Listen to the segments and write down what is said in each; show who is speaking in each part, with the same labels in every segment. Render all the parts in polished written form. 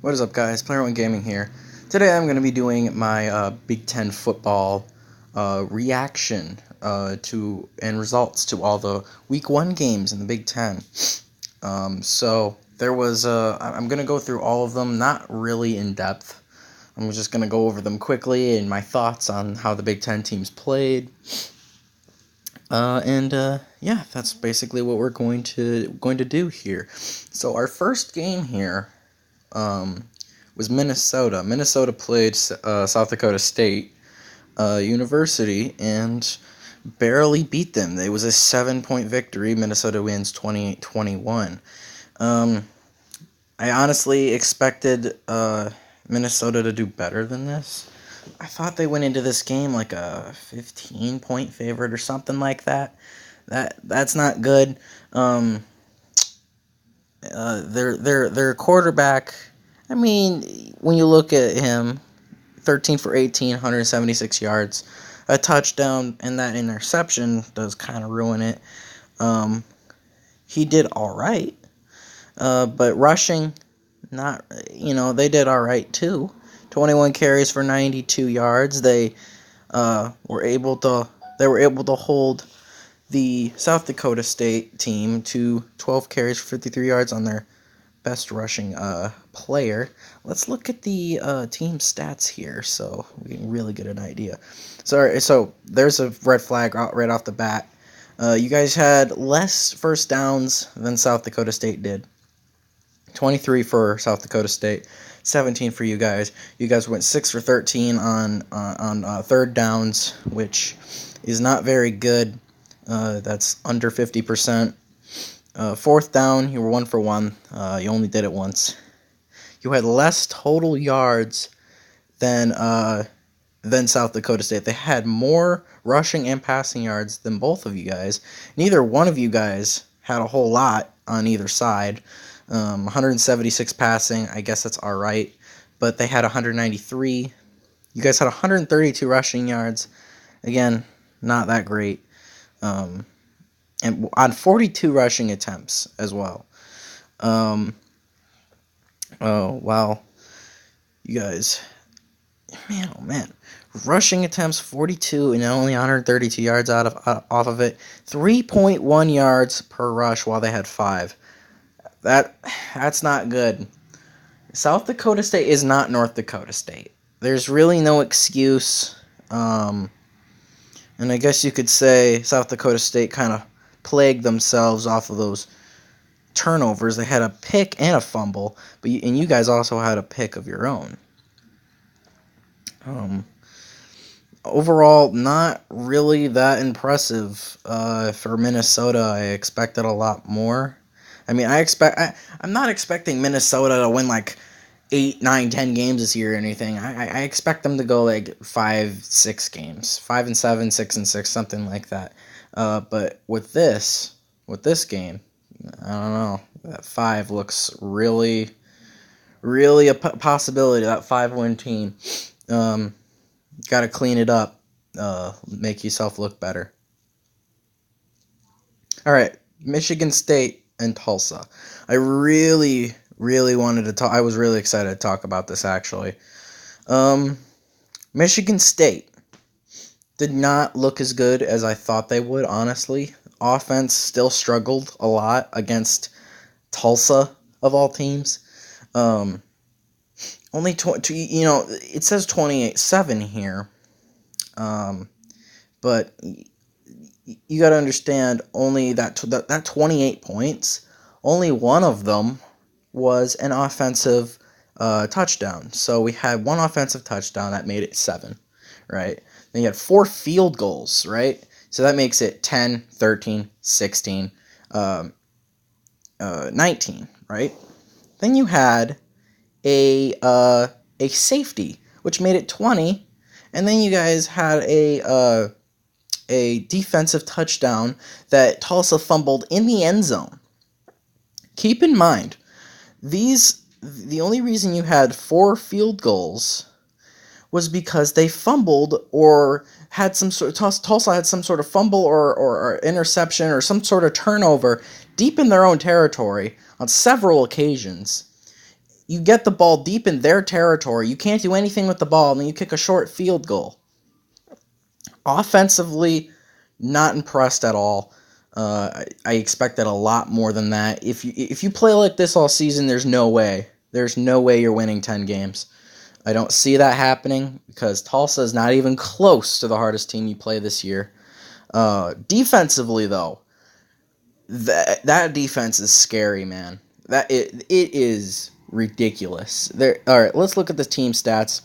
Speaker 1: What is up, guys? Player One Gaming here. Today I'm going to be doing my Big Ten football reaction to and results to all the Week 1 games in the Big Ten. So there was I'm going to go through all of them, not really in depth. I'm just going to go over them quickly and my thoughts on how the Big Ten teams played. Yeah, that's basically what we're going to do here. So our first game here was Minnesota. Minnesota played South Dakota State University and barely beat them. It was a 7-point victory. Minnesota wins 28-21. I honestly expected Minnesota to do better than this. I thought they went into this game like a 15-point favorite or something like that. That's not good. Their quarterback, I mean, when you look at him, 13 for 18, 176 yards, a touchdown, and that interception does kind of ruin it. He did all right, but rushing, they did all right too. 21 carries for 92 yards. They were able to hold the South Dakota State team to 12 carries for 53 yards on their best rushing player. Let's look at the team stats here so we can really get an idea. So there's a red flag right off the bat. You guys had less first downs than South Dakota State did. 23 for South Dakota State, 17 for you guys. You guys went 6 for 13 on third downs, which is not very good. That's under 50%. Fourth down, you were 1 for 1. You only did it once. You had less total yards than South Dakota State. They had more rushing and passing yards than both of you guys. Neither one of you guys had a whole lot on either side. 176 passing, I guess that's all right. But they had 193. You guys had 132 rushing yards. Again, not that great. And on 42 rushing attempts as well. Oh, wow. You guys, man. Rushing attempts, 42, and only 132 yards off of it. 3.1 yards per rush while they had 5. That's not good. South Dakota State is not North Dakota State. There's really no excuse. And I guess you could say South Dakota State kind of plagued themselves off of those turnovers. They had a pick and a fumble, and you guys also had a pick of your own. Overall, not really that impressive for Minnesota. I expected a lot more. I mean, I'm not expecting Minnesota to win like 8, 9, 10 games this year or anything. I expect them to go like 5, 6 games, 5-7, 6-6, something like that. But with this game, I don't know. That 5 looks really a possibility. That 5-win team. Got to clean it up. Make yourself look better. All right, Michigan State and Tulsa. I really wanted to talk. I was really excited to talk about this actually. Michigan State did not look as good as I thought they would, honestly. Offense still struggled a lot against Tulsa, of all teams. Only it says 28-7 here. But you got to understand, only that 28 points, only one of them was an offensive touchdown. So we had one offensive touchdown that made it 7, right? Then you had 4 field goals, right? So that makes it 10, 13, 16, 19, right? Then you had a safety, which made it 20, and then you guys had a defensive touchdown that Tulsa fumbled in the end zone. Keep in mind, the only reason you had 4 field goals was because they fumbled or had some sort of, Tulsa had some sort of fumble or interception or some sort of turnover deep in their own territory on several occasions. you get the ball deep in their territory. You can't do anything with the ball, and then you kick a short field goal. Offensively, not impressed at all. I expected a lot more than that. If you play like this all season, there's no way. There's no way you're winning 10 games. I don't see that happening because Tulsa is not even close to the hardest team you play this year. Defensively, though, that defense is scary, man. It is ridiculous. All right, let's look at the team stats.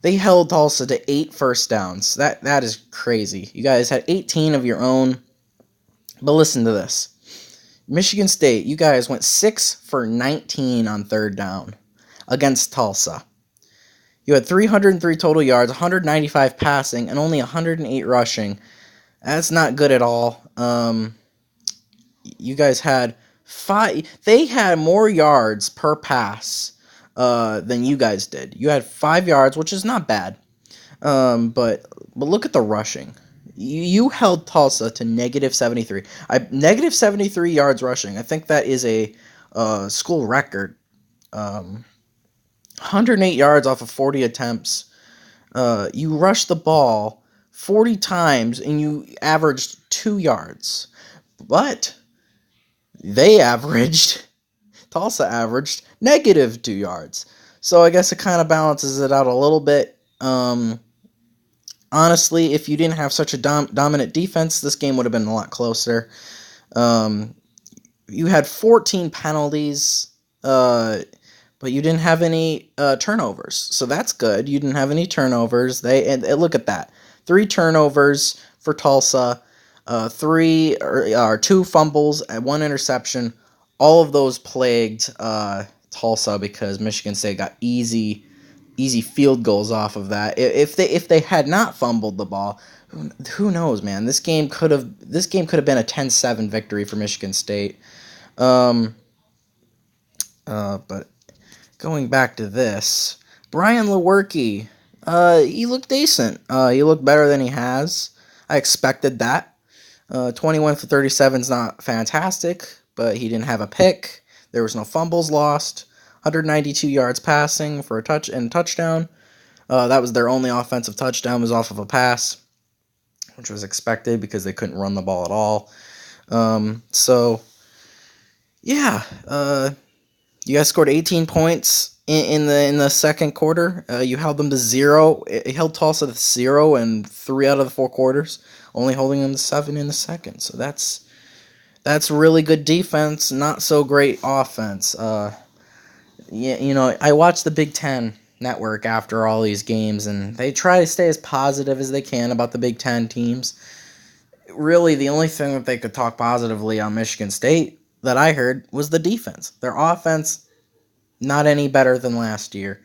Speaker 1: They held Tulsa to 8 first downs. That is crazy. You guys had 18 of your own. But listen to this. Michigan State, you guys went 6 for 19 on third down against Tulsa. You had 303 total yards, 195 passing, and only 108 rushing. That's not good at all. You guys had 5. They had more yards per pass than you guys did. You had 5 yards, which is not bad. But look at the rushing. You held Tulsa to negative 73. Negative 73 yards rushing. I think that is a school record. 108 yards off of 40 attempts. You rushed the ball 40 times and you averaged 2 yards. But Tulsa averaged negative 2 yards. So I guess it kind of balances it out a little bit. Honestly, if you didn't have such a dominant defense, this game would have been a lot closer. You had 14 penalties, but you didn't have any turnovers, so that's good. You didn't have any turnovers. And look at that, 3 turnovers for Tulsa, 2 fumbles and 1 interception. All of those plagued Tulsa because Michigan State got easy field goals off of that. If they had not fumbled the ball, who knows, man? This game could have been a 10-7 victory for Michigan State. But going back to this, Brian Lewerke, he looked decent. He looked better than he has. I expected that. 21 for 37 is not fantastic, but he didn't have a pick. There was no fumbles lost. 192 yards passing for a touchdown. That was their only offensive touchdown, was off of a pass, which was expected because they couldn't run the ball at all. You guys scored 18 points in the second quarter. You held them to 0. It held Tulsa to 0 in 3 out of the 4 quarters, only holding them to 7 in the second. So that's really good defense, not so great offense. I watch the Big Ten Network after all these games, and they try to stay as positive as they can about the Big Ten teams. Really, the only thing that they could talk positively on Michigan State that I heard was the defense. Their offense, not any better than last year.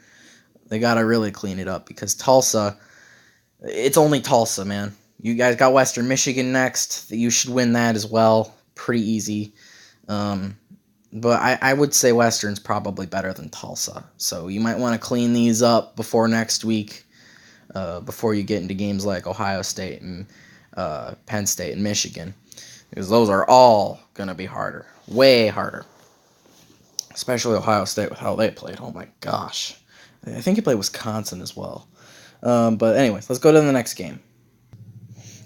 Speaker 1: They got to really clean it up because Tulsa, it's only Tulsa, man. You guys got Western Michigan next. You should win that as well. Pretty easy. But I would say Western's probably better than Tulsa. So you might want to clean these up before next week, before you get into games like Ohio State and Penn State and Michigan. Because those are all going to be harder. Way harder. Especially Ohio State with how they played. Oh my gosh. I think he played Wisconsin as well. But anyways, let's go to the next game.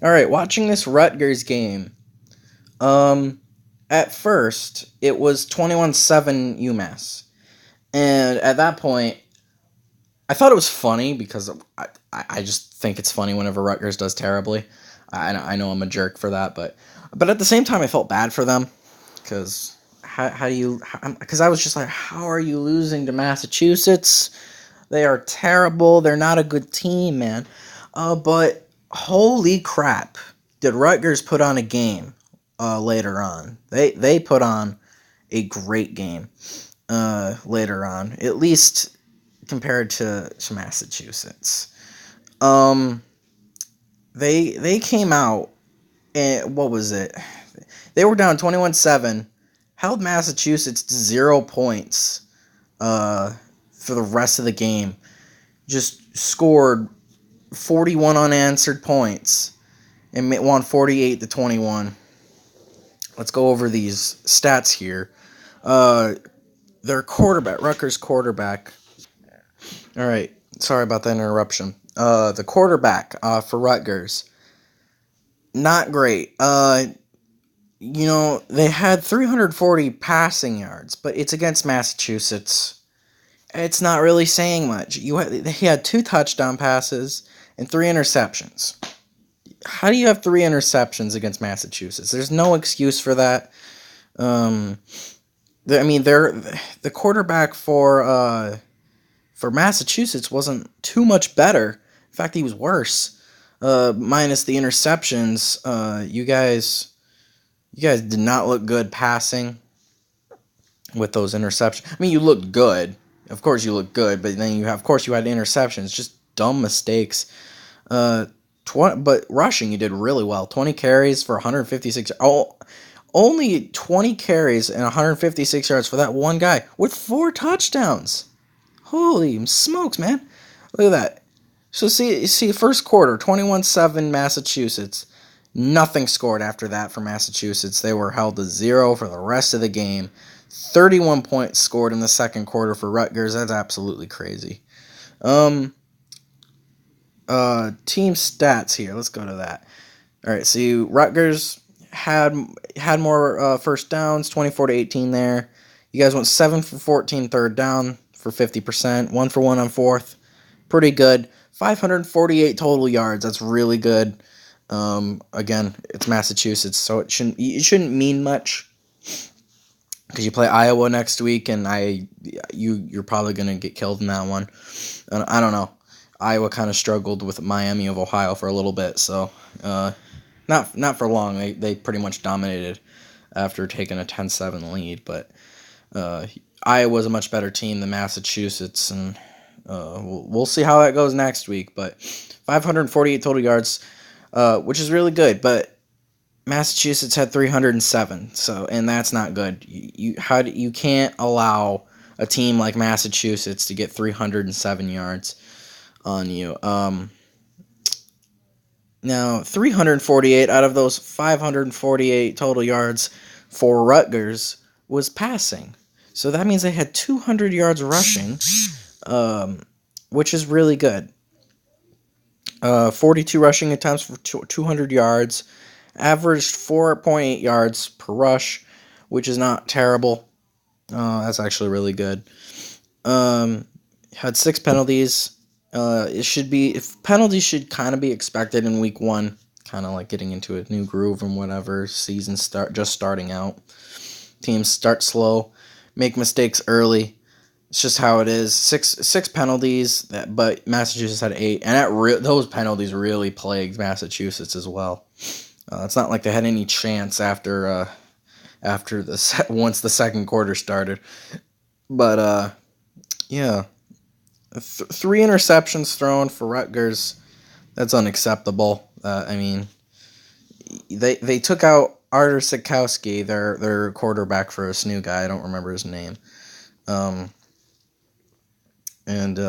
Speaker 1: Alright, watching this Rutgers game. At first, it was 21-7 UMass. And at that point, I thought it was funny because I just think it's funny whenever Rutgers does terribly. I know I'm a jerk for that, but at the same time, I felt bad for them. Because because I was just like, how are you losing to Massachusetts? They are terrible. They're not a good team, man. But holy crap, did Rutgers put on a game later on. They put on a great game later on, at least compared to Massachusetts. They came out, and what was it? They were down 21-7, held Massachusetts to 0 points for the rest of the game. Just scored 41 unanswered points and won 48-21. Let's go over these stats here. their quarterback, Rutgers quarterback. All right, sorry about that interruption. The quarterback for Rutgers, not great. They had 340 passing yards, but it's against Massachusetts. It's not really saying much. He had 2 touchdown passes and 3 interceptions. How do you have 3 interceptions against Massachusetts? There's no excuse for that. The quarterback for Massachusetts wasn't too much better. In fact, he was worse. Minus the interceptions, you guys did not look good passing with those interceptions. I mean, you looked good. Of course, you looked good, but then you had interceptions. Just dumb mistakes. But rushing, you did really well. 20 carries for 156. Only 20 carries and 156 yards for that one guy with 4 touchdowns. Holy smokes, man. Look at that. So see first quarter, 21-7 Massachusetts. Nothing scored after that for Massachusetts. They were held to 0 for the rest of the game. 31 points scored in the second quarter for Rutgers. That's absolutely crazy. Team stats here. Let's go to that. All right, so Rutgers had more first downs, 24-18 there. You guys went 7 for 14 third down for 50%, 1 for 1 on fourth. Pretty good. 548 total yards. That's really good. Again, it's Massachusetts, so it shouldn't mean much because you play Iowa next week, and you're probably gonna get killed in that one. I don't know. Iowa kind of struggled with Miami of Ohio for a little bit, so not for long. They pretty much dominated after taking a 10-7 lead, but Iowa's a much better team than Massachusetts, and we'll see how that goes next week. But 548 total yards, which is really good, but Massachusetts had 307, and that's not good. You can't allow a team like Massachusetts to get 307 yards on you. Now 348 out of those 548 total yards for Rutgers was passing, so that means they had 200 yards rushing, which is really good. 42 rushing attempts for 200 yards. Averaged 4.8 yards per rush, which is not terrible. That's actually really good. Had 6 penalties. Penalties should kind of be expected in week 1, kind of like getting into a new groove and whatever. Season just starting out. Teams start slow, make mistakes early. It's just how it is. Six penalties, but Massachusetts had 8, and those penalties really plagued Massachusetts as well. It's not like they had any chance after once the second quarter started. But yeah, 3 interceptions thrown for Rutgers. That's unacceptable. I mean, they took out Artur Sikowski, their quarterback, for this new guy. I don't remember his name. And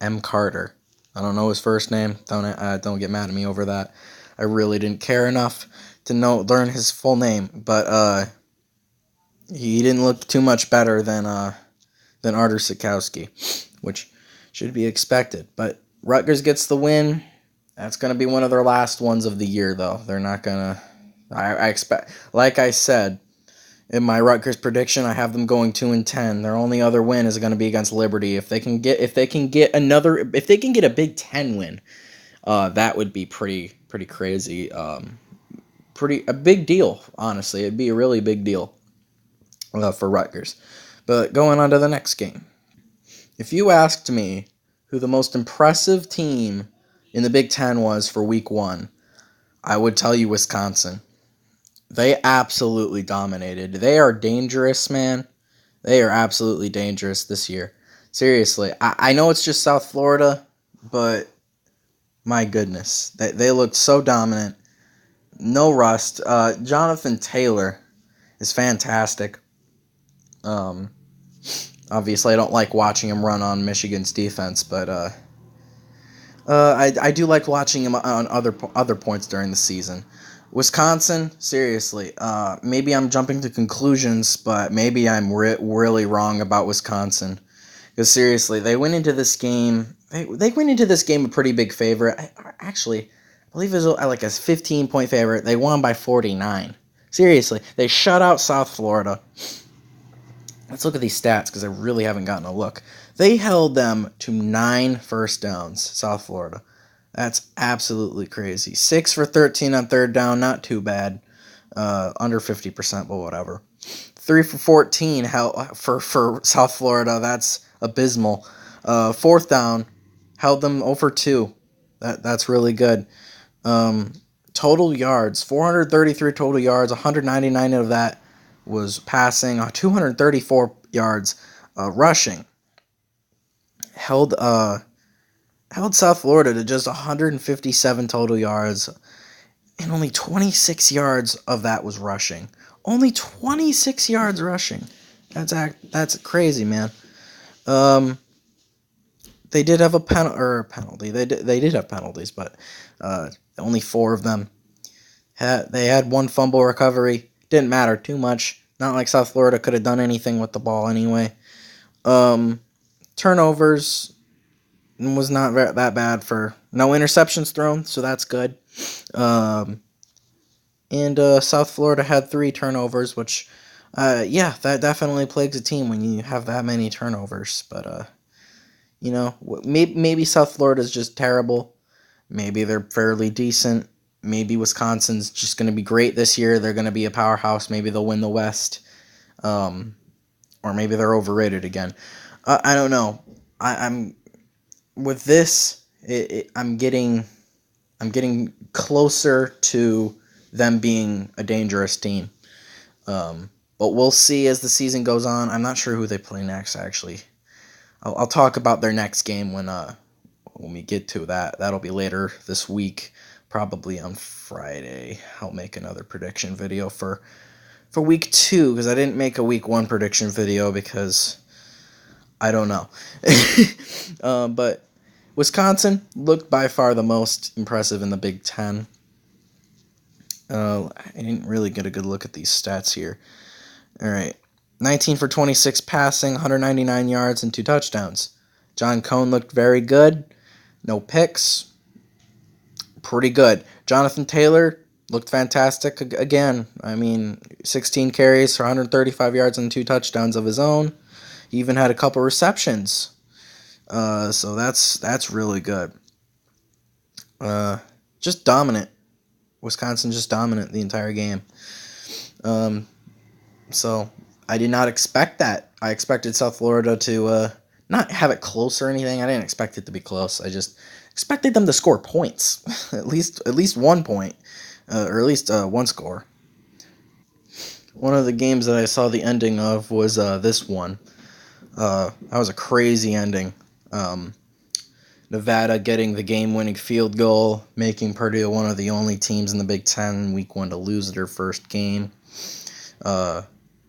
Speaker 1: M. Carter. I don't know his first name. Don't get mad at me over that. I really didn't care enough to learn his full name, but he didn't look too much better than Artur Sikowski, which should be expected. But Rutgers gets the win. That's going to be one of their last ones of the year, though. They're not going to. I expect, like I said in my Rutgers prediction, I have them going 2-10. Their only other win is going to be against Liberty. If they can get a Big Ten win, that would be pretty crazy. A big deal, honestly. It'd be a really big deal for Rutgers. But going on to the next game. If you asked me who the most impressive team in the Big Ten was for week 1, I would tell you Wisconsin. They absolutely dominated. They are dangerous, man. They are absolutely dangerous this year. Seriously. I know it's just South Florida, but my goodness. They looked so dominant. No rust. Jonathan Taylor is fantastic. Obviously, I don't like watching him run on Michigan's defense, but I do like watching him on other points during the season. Wisconsin, seriously, maybe I'm jumping to conclusions, but maybe I'm really wrong about Wisconsin. Because seriously, they went into this game. They went into this game a pretty big favorite. Actually, I believe it was like a 15-point favorite. They won by 49. Seriously, they shut out South Florida. Let's look at these stats because I really haven't gotten a look. They held them to 9 first downs, South Florida. That's absolutely crazy. 6 for 13 on third down, not too bad. Under 50%, but whatever. 3 for 14 for South Florida. That's abysmal. Fourth down, held them over 2. That's really good. Total yards, 433 total yards. 199 of that was passing. 234 yards rushing. Held South Florida to just 157 total yards, and only 26 yards of that was rushing. Only 26 yards rushing. That's crazy, man. They did have a penalty. They did have penalties, but only 4 of them. They had 1 fumble recovery. Didn't matter too much. Not like South Florida could have done anything with the ball anyway. Turnovers was not that bad for no interceptions thrown, so that's good. And South Florida had 3 turnovers, which, that definitely plagues a team when you have that many turnovers. But, maybe South Florida is just terrible. Maybe they're fairly decent. Maybe Wisconsin's just going to be great this year. They're going to be a powerhouse. Maybe they'll win the West. Or maybe they're overrated again. I don't know. I'm with this. I'm getting closer to them being a dangerous team. But we'll see as the season goes on. I'm not sure who they play next. Actually, I'll talk about their next game when we get to that. That'll be later this week, probably on Friday. I'll make another prediction video for week 2 because I didn't make a week 1 prediction video because I don't know. But Wisconsin looked by far the most impressive in the Big Ten. I didn't really get a good look at these stats here. All right. 19 for 26 passing, 199 yards, and 2 touchdowns. John Cohn looked very good. No picks. Pretty good. Jonathan Taylor looked fantastic again. 16 carries for 135 yards and 2 touchdowns of his own. He even had a couple receptions. So that's really good. Just dominant. Wisconsin just dominant the entire game. So I did not expect that. I expected South Florida to not have it close or anything. I didn't expect it to be close. I just expected them to score points, at least 1 point, or at least 1 score. One of the games that I saw the ending of was this one. That was a crazy ending. Nevada getting the game-winning field goal, making Purdue one of the only teams in the Big Ten in Week 1 to lose their first game.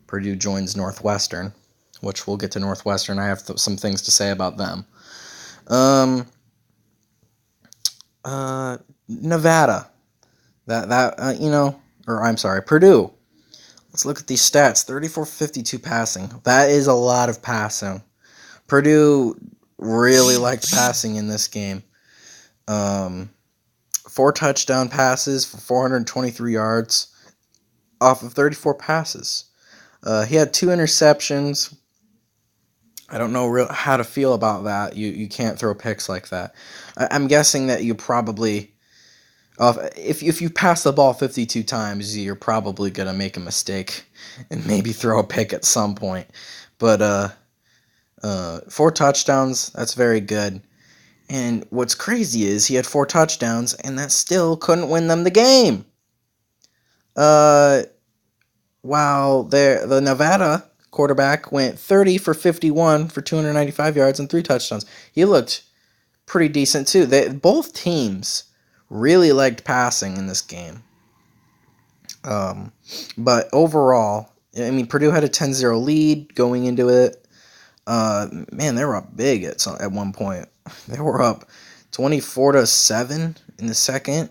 Speaker 1: Purdue joins Northwestern, which we'll get to Northwestern. I have some things to say about them. Nevada. Purdue. Let's look at these stats. 34-52 passing. That is a lot of passing. Purdue really liked passing in this game. 4 touchdown passes for 423 yards off of 34 passes. He had 2 interceptions. I don't know how to feel about that. You can't throw picks like that. I'm guessing that you probably, if you pass the ball 52 times, you're probably going to make a mistake and maybe throw a pick at some point. But 4 touchdowns, that's very good. And what's crazy is he had 4 touchdowns, and that still couldn't win them the game. While the Nevada quarterback went 30 for 51 for 295 yards and 3 touchdowns. He looked pretty decent too. Both teams really liked passing in this game. But overall, Purdue had a 10-0 lead going into it. They were up big at one point. They were up 24-7 in the second.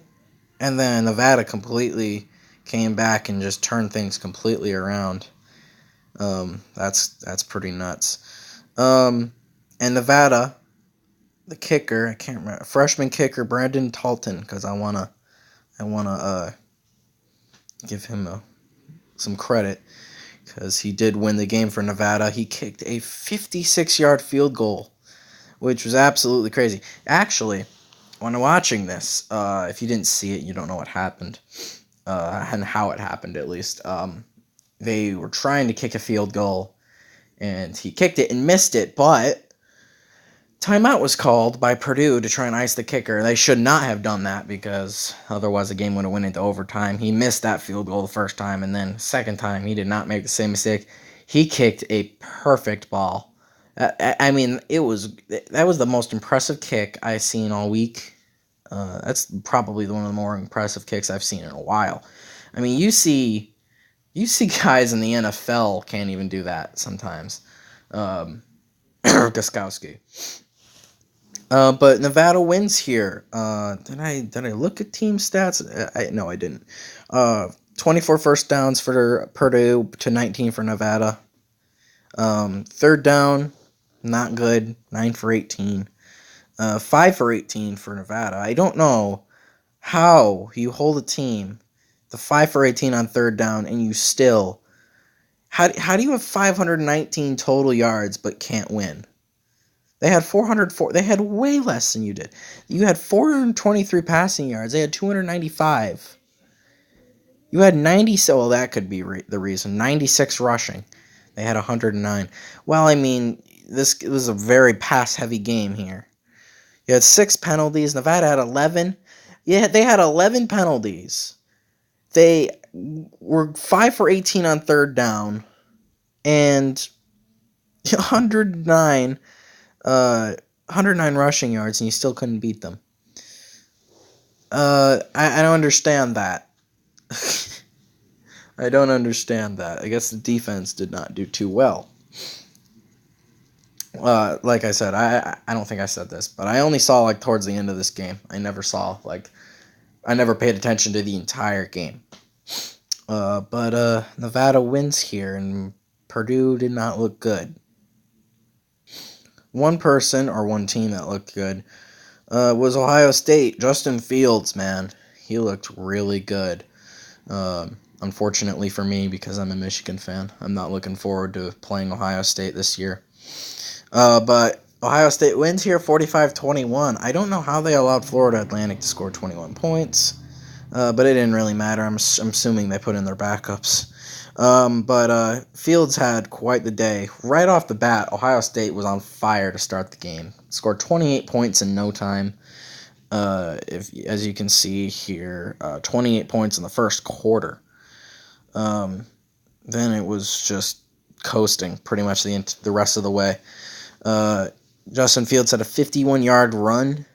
Speaker 1: And then Nevada completely came back and just turned things completely around. That's pretty nuts. And Nevada, the kicker, I can't remember, freshman kicker Brandon Talton, because I wanna give him some credit, because he did win the game for Nevada. He kicked a 56-yard field goal, which was absolutely crazy. Actually, when watching this, if you didn't see it, you don't know what happened, and how it happened, at least. They were trying to kick a field goal, and he kicked it and missed it, but timeout was called by Purdue to try and ice the kicker. They should not have done that, because otherwise the game would have went into overtime. He missed that field goal the first time, and then second time he did not make the same mistake. He kicked a perfect ball. I mean, that was the most impressive kick I've seen all week. That's probably one of the more impressive kicks I've seen in a while. I mean, you see guys in the NFL can't even do that sometimes. Gostkowski. But Nevada wins here. Did I look at team stats? No, I didn't. 24 first downs for Purdue to 19 for Nevada. Third down, not good. 9 for 18. 5 for 18 for Nevada. I don't know how you hold a team the 5 for 18 on third down and you still... How do you have 519 total yards but can't win? They had 404. They had way less than you did. You had 423 passing yards. They had 295. You had 90. So well, that could be the reason. 96 rushing. They had 109. Well, I mean, this was a very pass-heavy game here. You had 6 penalties. Nevada had 11. Yeah, they had 11 penalties. They were 5 for 18 on third down, and 109 rushing yards, and you still couldn't beat them. I don't understand that. I don't understand that. I guess the defense did not do too well. Like I said, I don't think I said this, but I only saw towards the end of this game. I never paid attention to the entire game. But Nevada wins here, and Purdue did not look good. One person, or one team that looked good, was Ohio State. Justin Fields, man. He looked really good. Unfortunately for me, because I'm a Michigan fan, I'm not looking forward to playing Ohio State this year. But Ohio State wins here 45-21. I don't know how they allowed Florida Atlantic to score 21 points, but it didn't really matter. I'm assuming they put in their backups. But Fields had quite the day. Right off the bat, Ohio State was on fire to start the game. Scored 28 points in no time. As you can see here, 28 points in the first quarter. Then it was just coasting pretty much the rest of the way. Justin Fields had a 51-yard run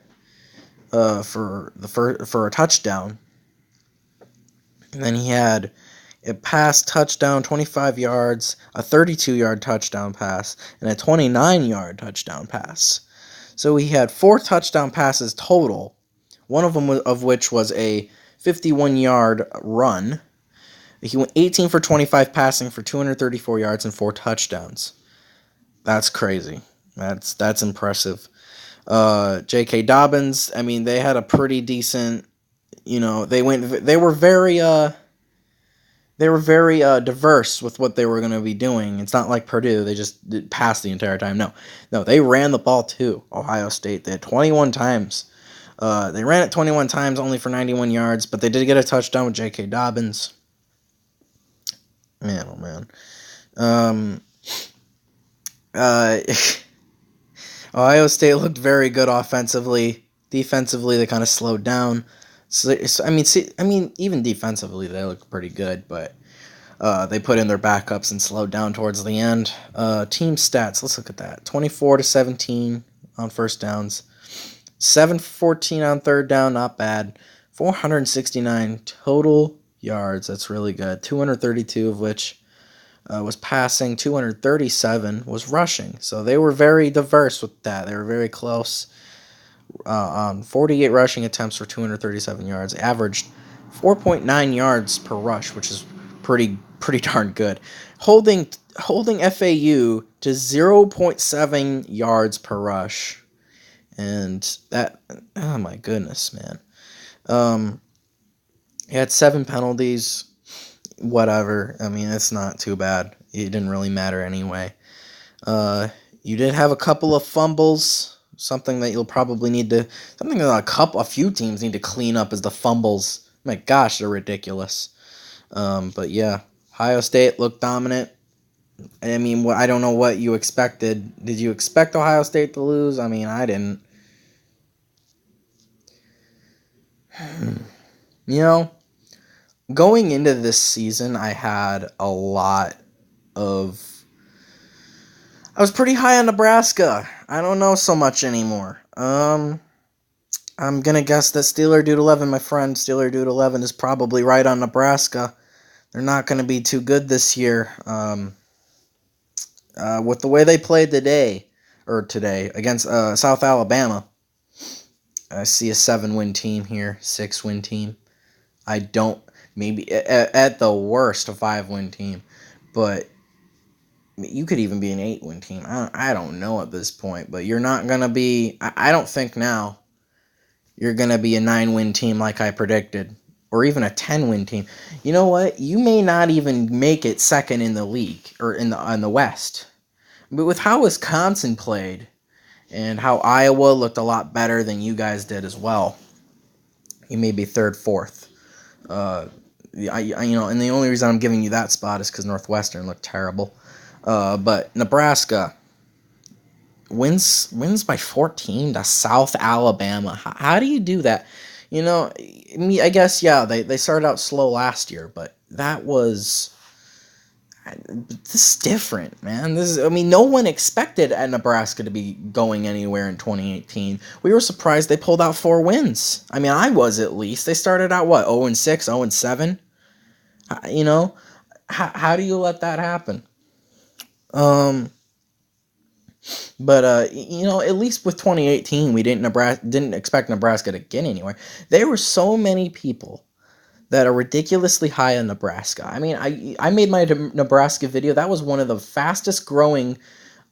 Speaker 1: for a touchdown. And then he had a pass touchdown, 25 yards, a 32-yard touchdown pass, and a 29-yard touchdown pass. So he had 4 touchdown passes total, one of them of which was a 51-yard run. He went 18 for 25 passing for 234 yards and 4 touchdowns. That's crazy. That's impressive. J.K. Dobbins, I mean, they had a pretty decent, they were very diverse with what they were going to be doing. It's not like Purdue, they just passed the entire time. No, they ran the ball too. Ohio State, they had 21 times. They ran it 21 times only for 91 yards, but they did get a touchdown with J.K. Dobbins. Man, oh man. Ohio State looked very good offensively. Defensively, they kind of slowed down. So, even defensively, they looked pretty good, but they put in their backups and slowed down towards the end. Team stats, let's look at that. 24-17 on first downs. 7-14 on third down, not bad. 469 total yards, that's really good. 232 of which was passing, 237 was rushing. So they were very diverse with that. They were very close. on 48 rushing attempts for 237 yards, averaged 4.9 yards per rush, which is pretty darn good. Holding FAU to 0.7 yards per rush. And that, oh my goodness, man. He had 7 penalties. Whatever. I mean, it's not too bad. It didn't really matter anyway. You did have a couple of fumbles. Something that you'll probably need to... Something that a few teams need to clean up is the fumbles. My gosh, they're ridiculous. But yeah, Ohio State looked dominant. I mean, I don't know what you expected. Did you expect Ohio State to lose? I mean, I didn't. You know, going into this season, I had a lot of... I was pretty high on Nebraska. I don't know so much anymore. I'm going to guess that Steeler Dude 11, my friend, Steeler Dude 11, is probably right on Nebraska. They're not going to be too good this year. With the way they played today against South Alabama, I see a 7-win team here, 6-win team. I don't, maybe at the worst, a 5-win team, but you could even be an 8-win team. I don't know at this point, but you're not going to be, I don't think now, you're going to be a 9-win team like I predicted, or even a 10-win team. You know what? You may not even make it second in the league, or in the West. But with how Wisconsin played, and how Iowa looked a lot better than you guys did as well, you may be third, fourth. And the only reason I'm giving you that spot is because Northwestern looked terrible. But Nebraska wins by 14 to South Alabama. How do you do that? You know, I guess, yeah, they started out slow last year, but this is different, man. No one expected Nebraska to be going anywhere in 2018. We were surprised they pulled out 4 wins. I mean, I was at least. They started out, 0-6, 0-7? You know, how do you let that happen? But at least with 2018, we didn't expect Nebraska to get anywhere. There were so many people that are ridiculously high on Nebraska. I mean, I made my Nebraska video. That was one of the fastest growing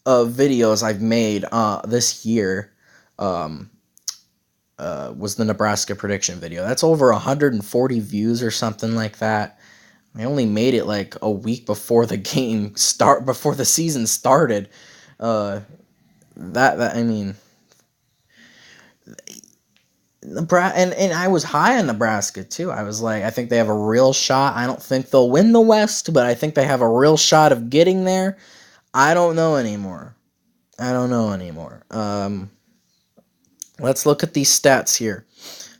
Speaker 1: videos I've made this year. Was the Nebraska prediction video. That's over 140 views or something like that. I only made it like a week before the before the season started. I mean, Nebraska, and I was high on Nebraska too. I was like, I think they have a real shot. I don't think they'll win the West, but I think they have a real shot of getting there. I don't know anymore. Let's look at these stats here.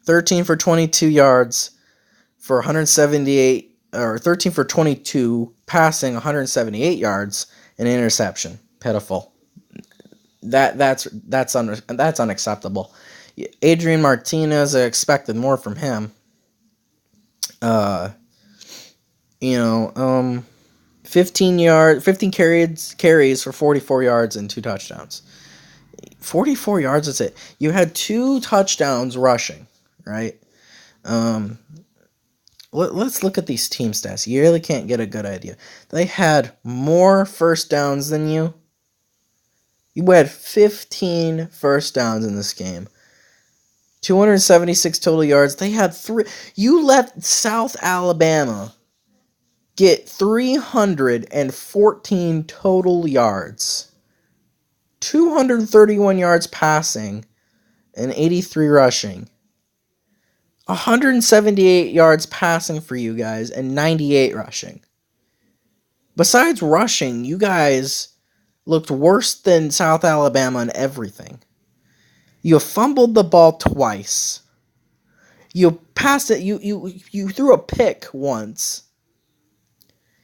Speaker 1: 13 for 22 yards for 178, or 13 for 22 passing, 178 yards, and an interception. Pitiful. That's unacceptable. Adrian Martinez, I expected more from him. 15 carries for 44 yards and 2 touchdowns. 44 yards, that's it. You had 2 touchdowns rushing, right? Let's look at these team stats. You really can't get a good idea. They had more first downs than you. You had 15 first downs in this game. 276 total yards. They had 3. You let South Alabama get 314 total yards. 231 yards passing and 83 rushing. 178 yards passing for you guys and 98 rushing. Besides rushing, you guys looked worse than South Alabama in everything. You fumbled the ball twice. You passed it. You threw a pick once.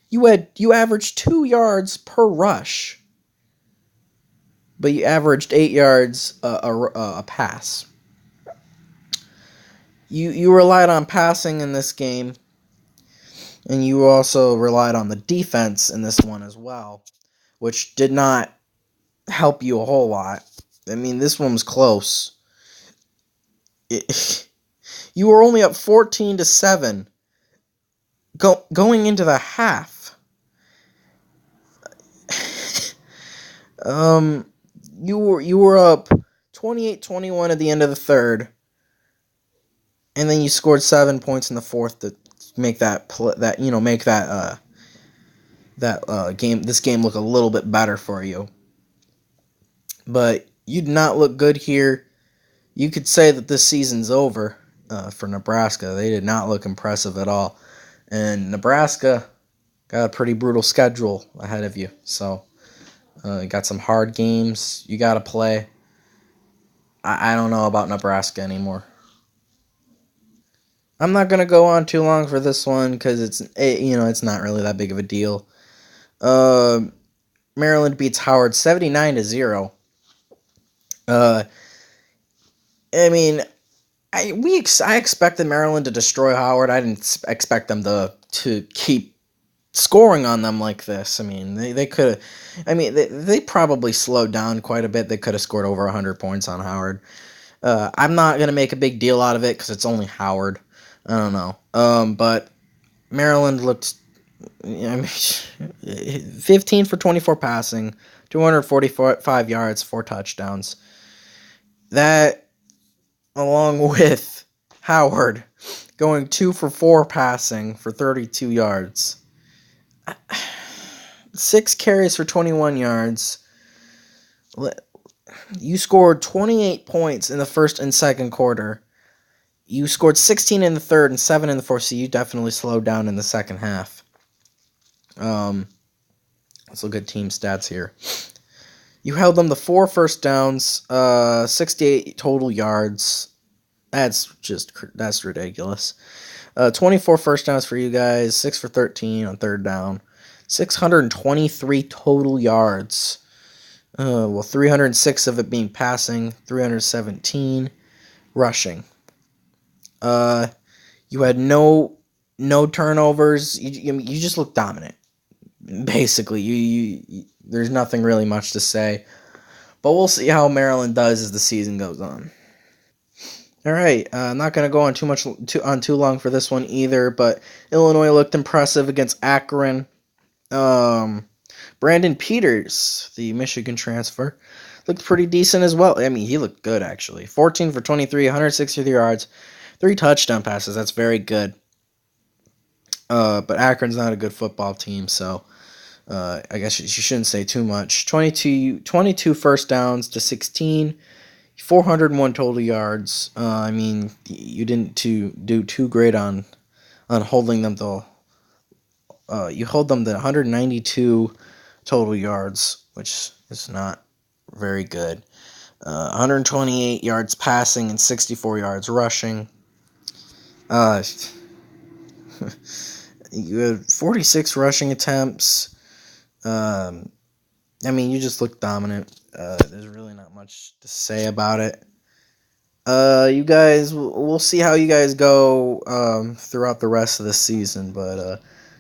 Speaker 1: You averaged 2 yards per rush, but you averaged 8 yards a pass. You relied on passing in this game, and you also relied on the defense in this one as well, which did not help you a whole lot. I mean, this one was close. You were only up 14-7 going into the half. You were up 28-21 at the end of the third, and then you scored 7 points in the fourth to make that this game look a little bit better for you. But you did not look good here. You could say that this season's over for Nebraska. They did not look impressive at all, and Nebraska got a pretty brutal schedule ahead of you. So you got some hard games you got to play. I don't know about Nebraska anymore. I'm not gonna go on too long for this one because it's not really that big of a deal. Maryland beats Howard 79-0. I mean, I expected Maryland to destroy Howard. I didn't expect them to keep scoring on them like this. I mean, they could have. I mean, they probably slowed down quite a bit. They could have scored over 100 points on Howard. I'm not gonna make a big deal out of it because it's only Howard. I don't know. But Maryland looked. I mean, 15 for 24 passing, 245 yards, 4 touchdowns. That, along with Howard going 2 for 4 passing for 32 yards. 6 carries for 21 yards. You scored 28 points in the first and second quarter. You scored 16 in the third and 7 in the fourth, so you definitely slowed down in the second half. Let's look at team stats here. You held them to 4 first downs, 68 total yards. That's ridiculous. 24 first downs for you guys, 6 for 13 on third down, 623 total yards. 306 of it being passing, 317 rushing. You had no turnovers. You just looked dominant. Basically, you there's nothing really much to say. But we'll see how Maryland does as the season goes on. All right, I'm not going to go on too long for this one either. But Illinois looked impressive against Akron. Brandon Peters, the Michigan transfer, looked pretty decent as well. I mean, he looked good actually. 14 for 23, 163 yards, 3 touchdown passes. That's very good. But Akron's not a good football team, so I guess you shouldn't say too much. 22 first downs to 16, 401 total yards. I mean, you didn't do too great on holding them to. You hold them to 192 total yards, which is not very good. 128 yards passing and 64 yards rushing. You had 46 rushing attempts. I mean, you just look dominant. There's really not much to say about it. You guys, we'll see how you guys go throughout the rest of the season, but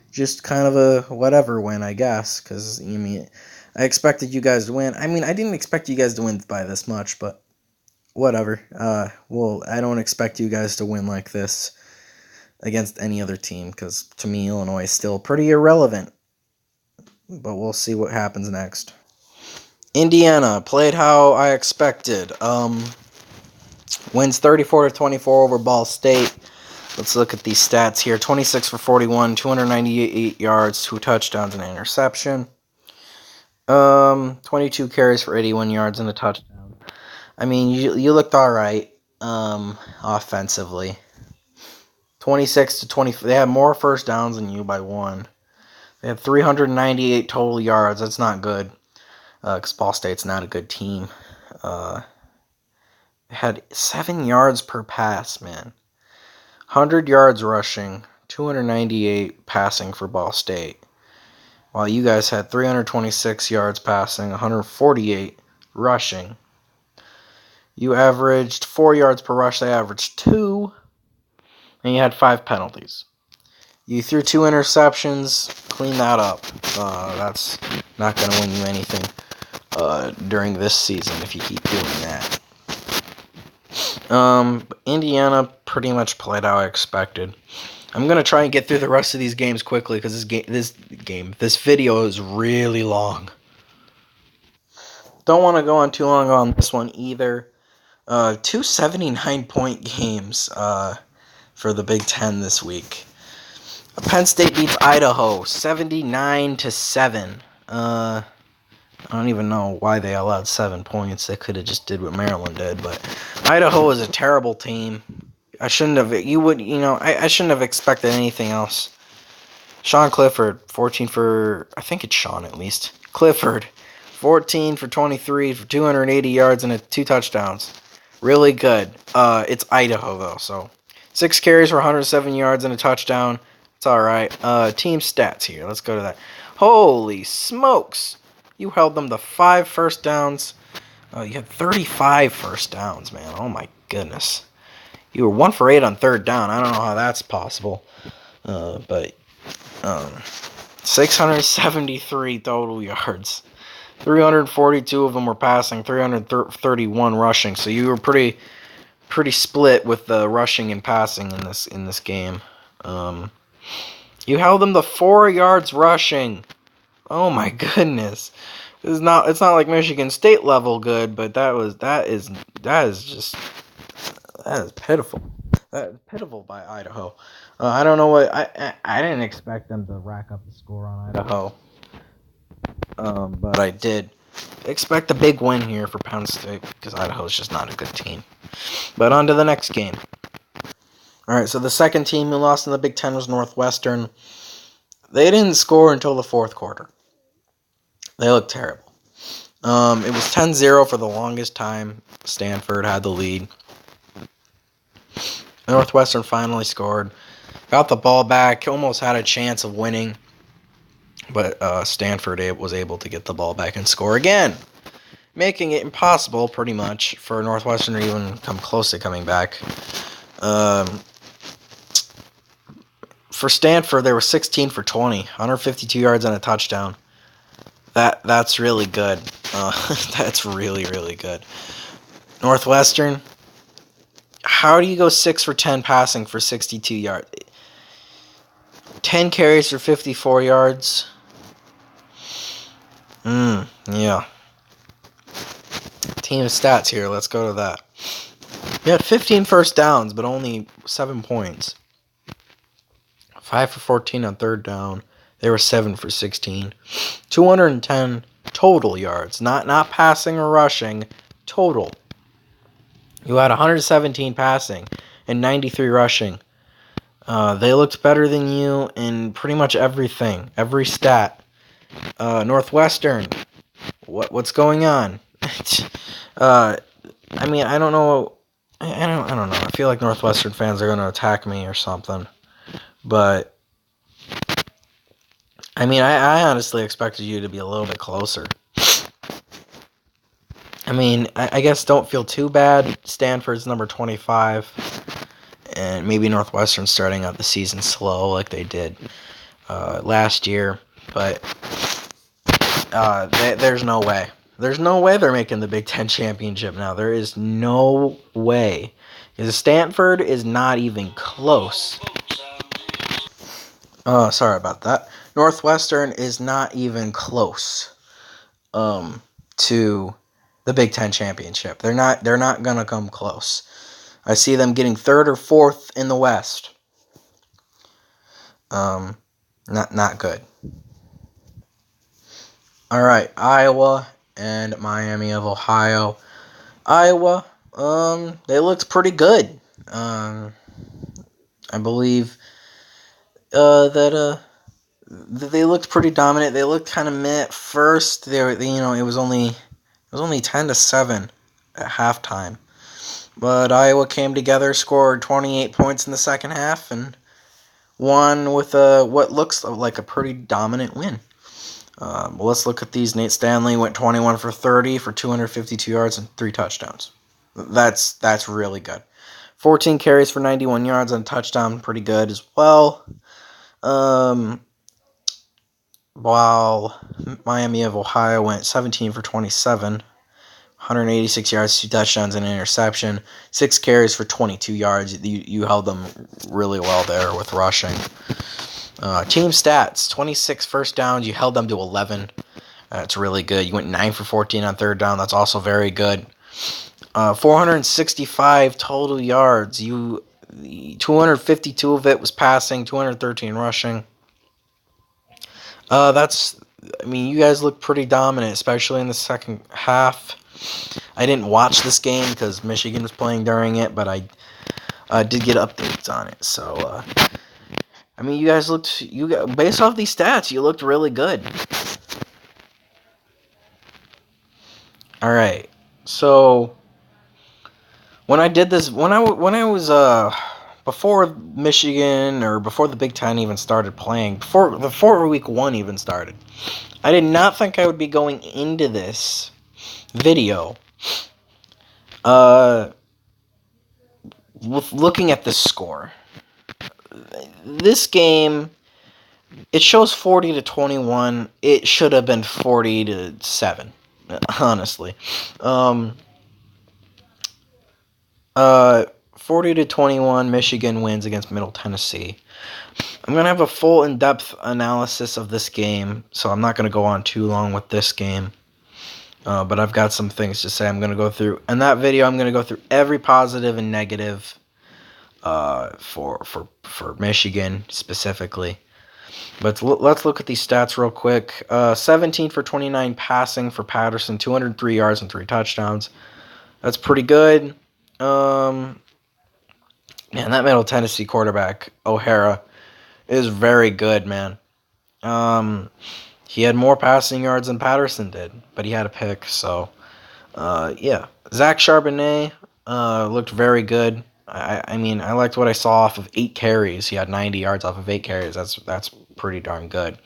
Speaker 1: just kind of a whatever win, I guess, because I expected you guys to win. I mean, I didn't expect you guys to win by this much, but whatever. I don't expect you guys to win like this against any other team, because to me, Illinois is still pretty irrelevant. But we'll see what happens next. Indiana played how I expected. Wins 34-24 over Ball State. Let's look at these stats here. 26 for 41, 298 yards, 2 touchdowns and an interception. 22 carries for 81 yards and a touchdown. I mean, you looked all right offensively. 26-20. They had more first downs than you by 1. They had 398 total yards. That's not good, because Ball State's not a good team. They had 7 yards per pass, man. 100 yards rushing, 298 passing for Ball State. While you guys had 326 yards passing, 148 rushing. You averaged 4 yards per rush. They averaged 2. And you had 5 penalties. You threw 2 interceptions. Clean that up. That's not going to win you anything during this season if you keep doing that. Indiana pretty much played how I expected. I'm gonna try and get through the rest of these games quickly because this video is really long. Don't want to go on too long on this one either. Two 79-point games for the Big Ten this week. Penn State beats Idaho 79-7. I don't even know why they allowed 7 points. They could have just did what Maryland did, but Idaho is a terrible team. I shouldn't have. I shouldn't have expected anything else. Sean Clifford, 14 for, I think it's Sean at least. Clifford, 14 for 23 for 280 yards and 2 touchdowns. Really good. It's Idaho though, so 6 carries for 107 yards and a touchdown. It's all right. Team stats here. Let's go to that. Holy smokes! You held them to 5 first downs. You had 35 first downs, man. Oh my goodness. You were 1 for 8 on third down. I don't know how that's possible. But 673 total yards. 342 of them were passing, 331 rushing. So you were pretty split with the rushing and passing in this game. You held them to 4 yards rushing. Oh my goodness. It's not like Michigan State level good, but that is pitiful. That is pitiful by Idaho. I don't know what I didn't expect them to rack up the score on Idaho. But I did expect a big win here for Penn State because Idaho is just not a good team. But on to the next game. All right, so the second team who lost in the Big Ten was Northwestern. They didn't score until the fourth quarter. They looked terrible. It was 10-0 for the longest time. Stanford had the lead. Northwestern finally scored. Got the ball back. Almost had a chance of winning. But Stanford was able to get the ball back and score again. Making it impossible, pretty much, for Northwestern to even come close to coming back. For Stanford, they were 16 for 20. 152 yards and a touchdown. That's really good. That's really, really good. Northwestern, how do you go 6 for 10 passing for 62 yards? 10 carries for 54 yards. Yeah. Team stats here. Let's go to that. You had 15 first downs, but only 7 points. 5 for 14 on third down. They were 7 for 16. 210 total yards. Not passing or rushing. Total. You had 117 passing and 93 rushing. They looked better than you in pretty much everything. Every stat. Northwestern. What's going on? I don't know. I don't know. I feel like Northwestern fans are going to attack me or something. But I honestly expected you to be a little bit closer. I guess don't feel too bad. Stanford's number 25. And maybe Northwestern starting out the season slow like they did last year. But there's no way. There's no way they're making the Big Ten championship now. There is no way. Because Stanford is not even close. Sorry about that. Northwestern is not even close to the Big Ten championship. They're not gonna come close. I see them getting 3rd or 4th in the West. Not good. All right, Iowa and Miami of Ohio. Iowa, they looked pretty good. I believe that they looked pretty dominant. They looked kind of meh at first. It was only 10-7 at halftime. But Iowa came together, scored 28 points in the second half, and won with what looks like a pretty dominant win. Let's look at these. Nate Stanley went 21 for 30 for 252 yards and 3 touchdowns. That's really good. 14 carries for 91 yards and a touchdown, pretty good as well. While Miami of Ohio went 17 for 27 186 yards, 2 touchdowns, and an interception. 6 carries for 22 yards. You held them really well there with rushing. Team stats, 26 first downs. You held them to 11. That's really good. You went 9 for 14 on third down. That's also very good. 465 total yards. 252 of it was passing, 213 rushing. You guys look pretty dominant, especially in the second half. I didn't watch this game because Michigan was playing during it, but I did get updates on it. So, you guys based off these stats, you looked really good. All right, so when I did this, when I was before Michigan or before the Big Ten even started playing, before week 1 even started, I did not think I would be going into this video looking at this score. This game, it shows 40-21. It should have been 40-7, honestly. 40-21, Michigan wins against Middle Tennessee. I'm going to have a full in-depth analysis of this game, so I'm not going to go on too long with this game. But I've got some things to say I'm going to go through. In that video, I'm going to go through every positive and negative for Michigan specifically. But let's look at these stats real quick. 17 for 29 passing for Patterson, 203 yards and 3 touchdowns. That's pretty good. Man, that Middle Tennessee quarterback, O'Hara, is very good, man. He had more passing yards than Patterson did, but he had a pick, so, yeah. Zach Charbonnet looked very good. I liked what I saw off of 8 carries. He had 90 yards off of 8 carries. That's pretty darn good.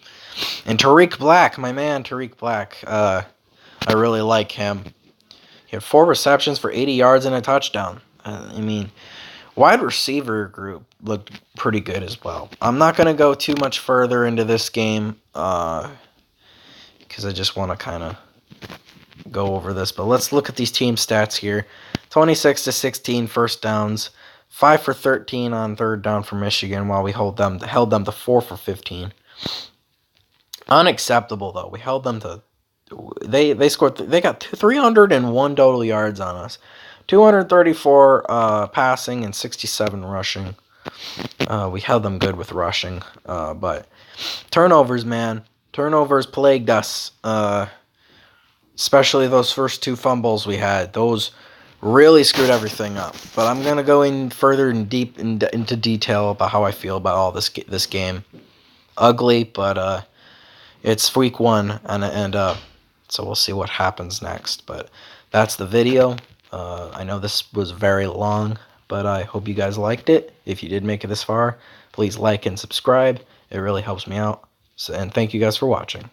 Speaker 1: And Tariq Black, my man, Tariq Black, I really like him. He had 4 receptions for 80 yards and a touchdown. Wide receiver group looked pretty good as well. I'm not going to go too much further into this game because I just want to kind of go over this. But let's look at these team stats here. 26-16 first downs, 5 for 13 on third down for Michigan, while we held them to 4 for 15. Unacceptable though. We held them to they got 301 total yards on us. 234 passing and 67 rushing. We held them good with rushing, but turnovers, man. Turnovers plagued us, especially those first 2 fumbles we had. Those really screwed everything up. But I'm going to go in further and deep into detail about how I feel about all this game. Ugly, but it's week 1, and so we'll see what happens next. But that's the video. I know this was very long, but I hope you guys liked it. If you did make it this far, please like and subscribe. It really helps me out. And thank you guys for watching.